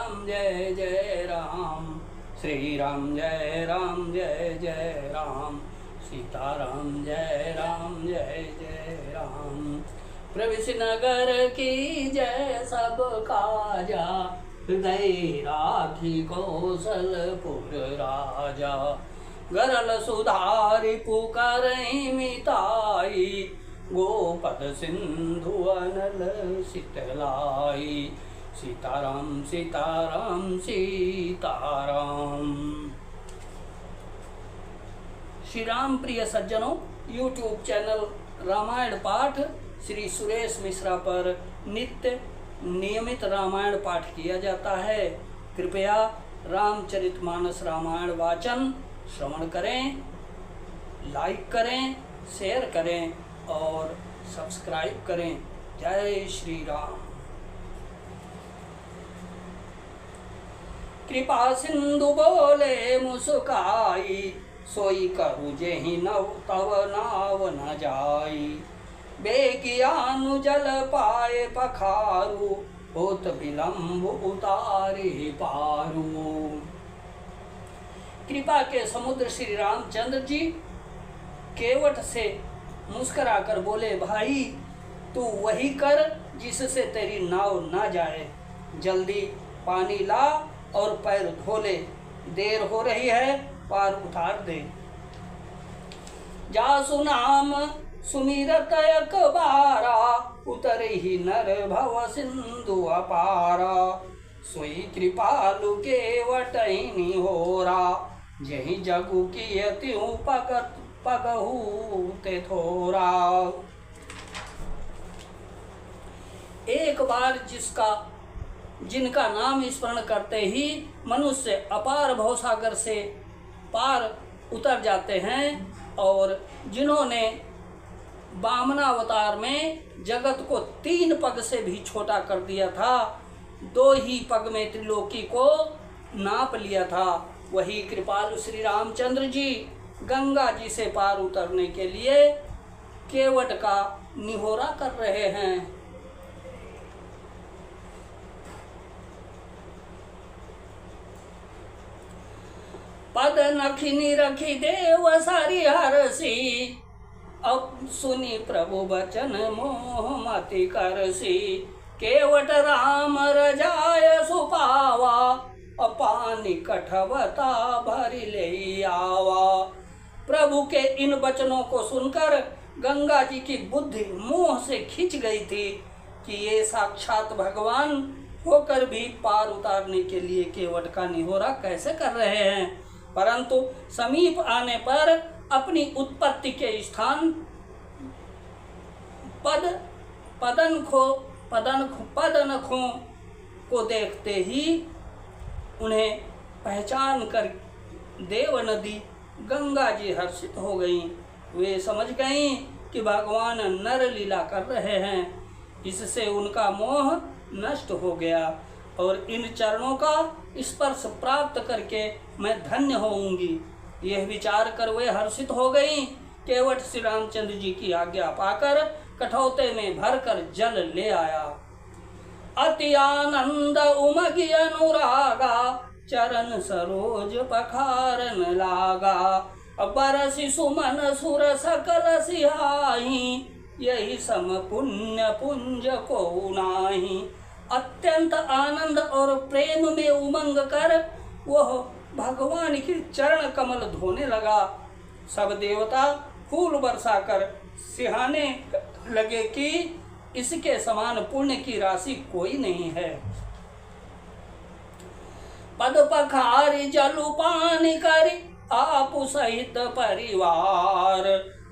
राम जय जय राम, श्री राम जय राम जय जय राम, सीताराम जय राम जय जय राम। प्रविश नगर की जय सब काजा, हृदय राखी कौशलपुर राजा। गरल सुधारि पुकारहि मिताई, गोपद सिंधु अनल शीतलाई। सीताराम सीताराम सीताराम। श्री राम प्रिय सज्जनों, यूट्यूब चैनल रामायण पाठ श्री सुरेश मिश्रा पर नित्य नियमित रामायण पाठ किया जाता है। कृपया रामचरितमानस रामायण वाचन श्रवण करें, लाइक करें, शेयर करें और सब्सक्राइब करें। जय श्री राम। कृपा सिंधु बोले मुस्काई, सोई करू जेहि नव तव नाव न जाई। बेगियानु जल पाए पखारू, होत विलंब उतारे पारू। कृपा के समुद्र श्री रामचंद्र जी केवट से मुस्कुराकर बोले, भाई तू वही कर जिससे तेरी नाव ना जाए। जल्दी पानी ला और पैर धो ले, देर हो रही है, पार उतार दे। जासु नाम सुमिरत एक बारा, उतर ही नर भव सिंधु अपारा। सोई कृपालु केवटहि होरा, जहि जगु कियति पगहु ते थोरा। एक बार जिनका नाम स्मरण करते ही मनुष्य अपार भवसागर से पार उतर जाते हैं, और जिन्होंने वामनावतार में जगत को 3 पग से भी छोटा कर दिया था, 2 ही पग में त्रिलोकी को नाप लिया था, वही कृपालु श्री रामचंद्र जी गंगा जी से पार उतरने के लिए केवट का निहोरा कर रहे हैं। पद नखिनी रखी देव सारी हरसी, अब सुनी प्रभु बचन मोह मति करसी। केवट राम रजाय सुपावा, अपानी कठवता भरी ले आवा। प्रभु के इन वचनों को सुनकर गंगा जी की बुद्धि मोह से खिंच गई थी कि ये साक्षात भगवान होकर भी पार उतारने के लिए केवट का निहोरा कैसे कर रहे हैं। परंतु समीप आने पर अपनी उत्पत्ति के स्थान पदनखों को देखते ही उन्हें पहचान कर देव नदी गंगा जी हर्षित हो गईं। वे समझ गईं कि भगवान नर लीला कर रहे हैं। इससे उनका मोह नष्ट हो गया और इन चरणों का स्पर्श प्राप्त करके मैं धन्य होऊंगी, यह विचार कर वे हर्षित हो गईं। केवट श्री रामचंद्र जी की आज्ञा पाकर कठौते में भरकर जल ले आया। अति आनंद उमगी अनुरागा, चरण सरोज पखारन लागा। बरसि सुमन सुर सकल सिहाही, यही सम पुण्य पुंज को नाही। अत्यंत आनंद और प्रेम में उमंग कर वह भगवान के चरण कमल धोने लगा। सब देवता फूल बरसाकर सिहाने लगे कि इसके समान पुण्य की राशि कोई नहीं है। पद पखारी जलु पानी करी, आपु सहित परिवार।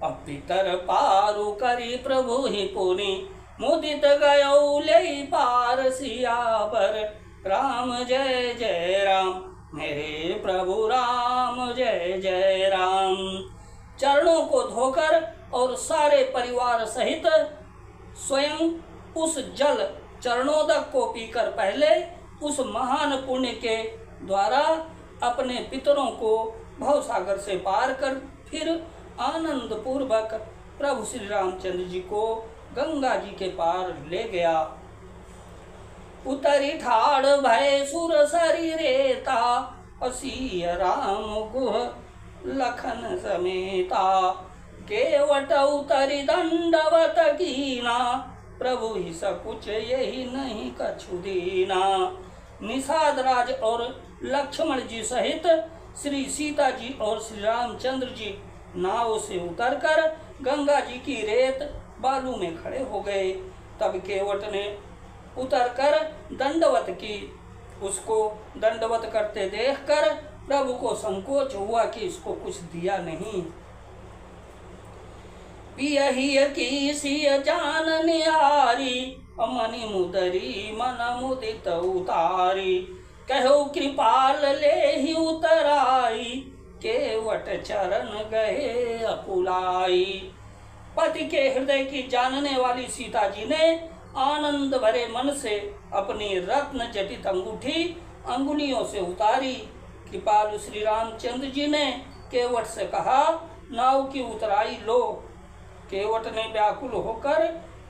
अपितर पारु करी प्रभु ही पुनि, मुदित गयो ले पार सियावर। राम जय जय राम, मेरे प्रभु राम जय जय राम। चरणों को धोकर और सारे परिवार सहित स्वयं उस जल चरणोदक को पीकर पहले उस महान पुण्य के द्वारा अपने पितरों को भवसागर से पार कर फिर आनंद पूर्वक प्रभु श्री रामचंद्र जी को गंगा जी के पार ले गया। उतरी ठाड़ भय सुर शरीरेता, असीय राम गुह लखन समेता। केवट उतरी दंडवत कीना, प्रभु ही सकुच यही नहीं कछु दीना। निषाद राज और लक्ष्मण जी सहित श्री सीता जी और श्री रामचंद्र जी नाव से उतरकर गंगा जी की रेत बालू में खड़े हो गए। तब केवट ने उतरकर दंडवत की। उसको दंडवत करते देखकर प्रभु को संकोच हुआ कि इसको कुछ दिया नहीं। पियहिय की सिय जान निहारी, मनि मुदरी मन मुदित उतारी। कहो कृपाल ले ही उतराई, केवट चरण गए अकुलाई। पति के हृदय की जानने वाली सीता जी ने आनंद भरे मन से अपनी रत्न जटित अंगूठी अंगुलियों से उतारी। कृपालु श्री रामचंद्र जी ने केवट से कहा, नाव की उतराई लो। केवट ने व्याकुल होकर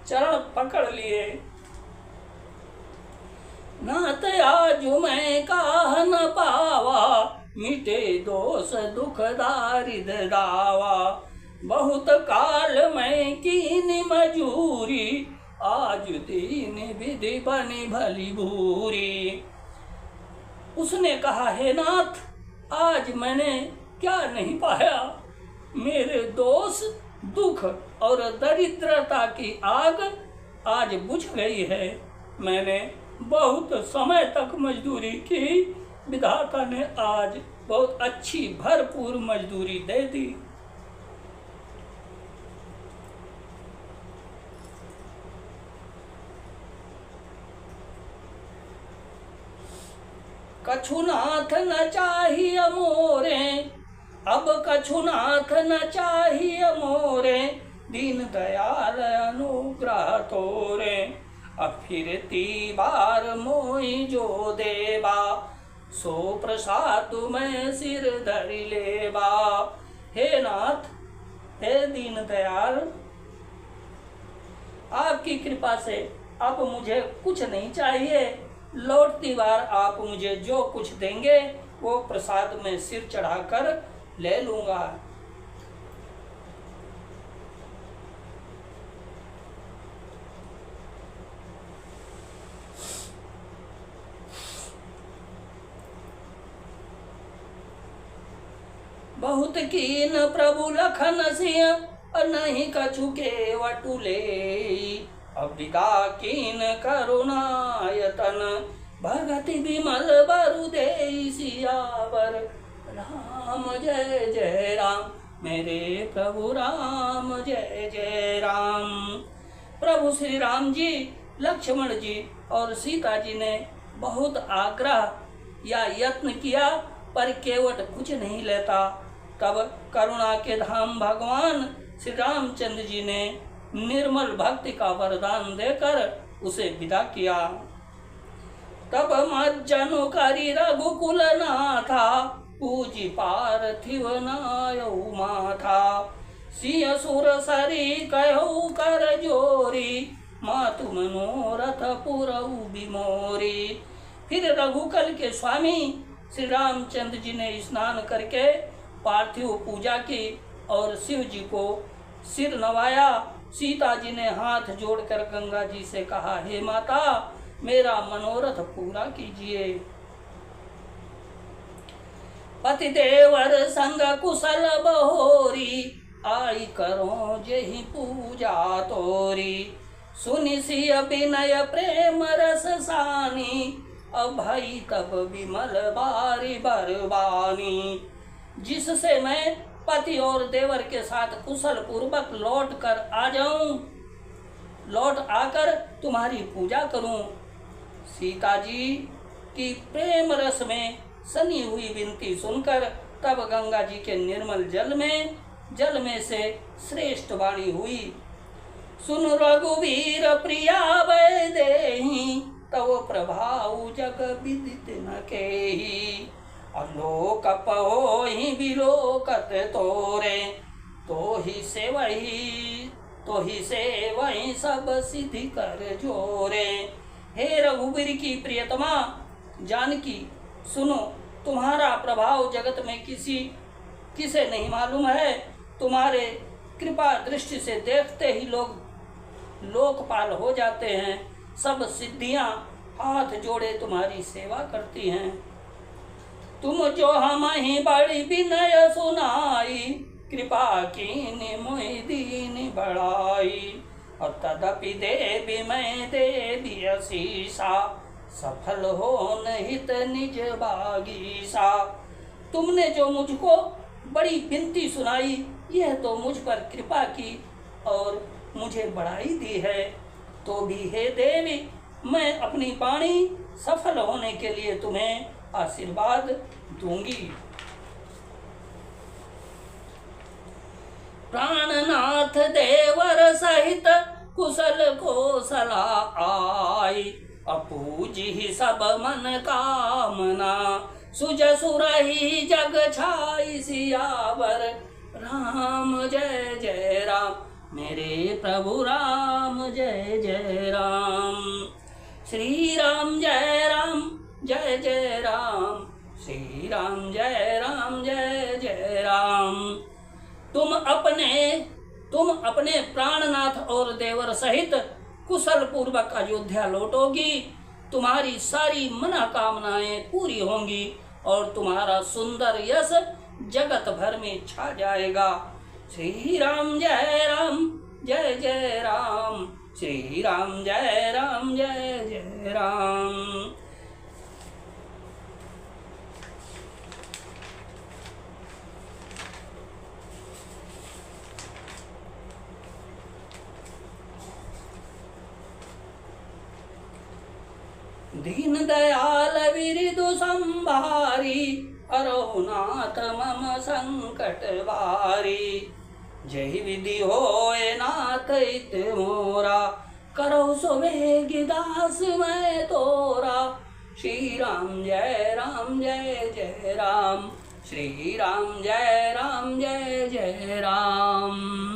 चरण पकड़ लिए। नाथ आज मैं काह न पावा, मिटे दोष दुख दारिद दावा। बहुत काल मैं कीनी मजूरी, आज दीन विधि बनी भली भूरी। उसने कहा, हे नाथ, आज मैंने क्या नहीं पाया। मेरे दोष दुख और दरिद्रता की आग आज बुझ गई है। मैंने बहुत समय तक मजदूरी की, विधाता ने आज बहुत अच्छी भरपूर मजदूरी दे दी। कछुनाथ न चाहिए मोरे, अब कछुनाथ न चाहिए मोरे। दीन दयाल अनुग्रह तोरे, अब फिरती बार मोहि जो देवा। सो प्रसाद मैं सिर धरि लेवा। हे नाथ, हे दीन दयाल, आपकी कृपा से अब मुझे कुछ नहीं चाहिए। लौटती बार आप मुझे जो कुछ देंगे वो प्रसाद में सिर चढ़ाकर ले लूंगा। बहुत कीन प्रभु लखन सिंह, नहीं कछु केवटुले। अबिका कीन करुणायतन, भगति विमल बरु देई सियावर। राम जय जय राम, मेरे प्रभु राम जय जय राम। प्रभु श्री राम जी, लक्ष्मण जी और सीता जी ने बहुत आग्रह या यत्न किया, पर केवट कुछ नहीं लेता। तब करुणा के धाम भगवान श्री रामचंद्र जी ने निर्मल भक्ति का वरदान देकर उसे विदा किया। तब मज्जनु करी रघुकुल नाथा, पूजी पार्थिव नायौ माथा। सिय सुर सरी कहु कर जोरी, मातु मनोरथ पुरऊ बिमोरी। फिर रघुकुल के स्वामी श्री रामचंद्र जी ने स्नान करके पार्थिव पूजा की और शिव जी को सिर नवाया। सीता जी ने हाथ जोड़कर गंगा जी से कहा, हे माता, मेरा मनोरथ पूरा कीजिए। पति देवर संग कुशल बहोरी, आई करो जेहि पूजा तोरी। सुनि सिय विनय प्रेम रस सानी, अब भाई तब विमल बारी बरबानी। जिससे मैं पति और देवर के साथ कुशल पूर्वक लौट कर आ जाऊं, लौट आकर तुम्हारी पूजा करूं। सीता जी की प्रेम रस में सनी हुई विनती सुनकर तब गंगा जी के निर्मल जल में से श्रेष्ठ वाणी हुई। सुन रघुवीर प्रिया वैदेही, तव प्रभाव जग विदित न केही। अलोक पहोहि विलोकत तोरे, तो ही से वही सब सिद्धि कर जोरे। हे रघुवीर की प्रियतमा जानकी, सुनो, तुम्हारा प्रभाव जगत में किसे नहीं मालूम है। तुम्हारे कृपा दृष्टि से देखते ही लोग लोकपाल हो जाते हैं। सब सिद्धियां हाथ जोड़े तुम्हारी सेवा करती हैं। तुम जो हम ही बड़ी विनय सुनाई, कृपा कीन मोहि दीन बढ़ाई। और तदपि देवी मैं देवी असीसा, सफल हो निहित निज बागीसा। तुमने जो मुझको बड़ी विनती सुनाई, यह तो मुझ पर कृपा की और मुझे बढ़ाई दी है। तो भी हे देवी, मैं अपनी वाणी सफल होने के लिए तुम्हें आशीर्वाद दूंगी। प्राणनाथ देवर सहित कुशल कौशला आई, अपूजी सब मन कामना। सुजसुरहि जग छाई सियावर, राम जय जय राम, मेरे प्रभु राम जय जय राम। श्री राम जय राम जय जय राम, श्री राम जय राम जय जय राम। तुम अपने प्राणनाथ और देवर सहित कुशल पूर्वक अयोध्या लौटोगी। तुम्हारी सारी मनोकामनाएं पूरी होंगी और तुम्हारा सुंदर यश जगत भर में छा जाएगा। श्री राम जय राम जय जय राम, श्री राम जय राम जय जय राम। दीन दयाल विरिदु संभारी, अरहुनाथ मम संकट वारी। जय विधि होए नाथ इत मोरा, करो सुबेग दास मैं तोरा। श्री राम जय जय राम, श्री राम जय जय राम।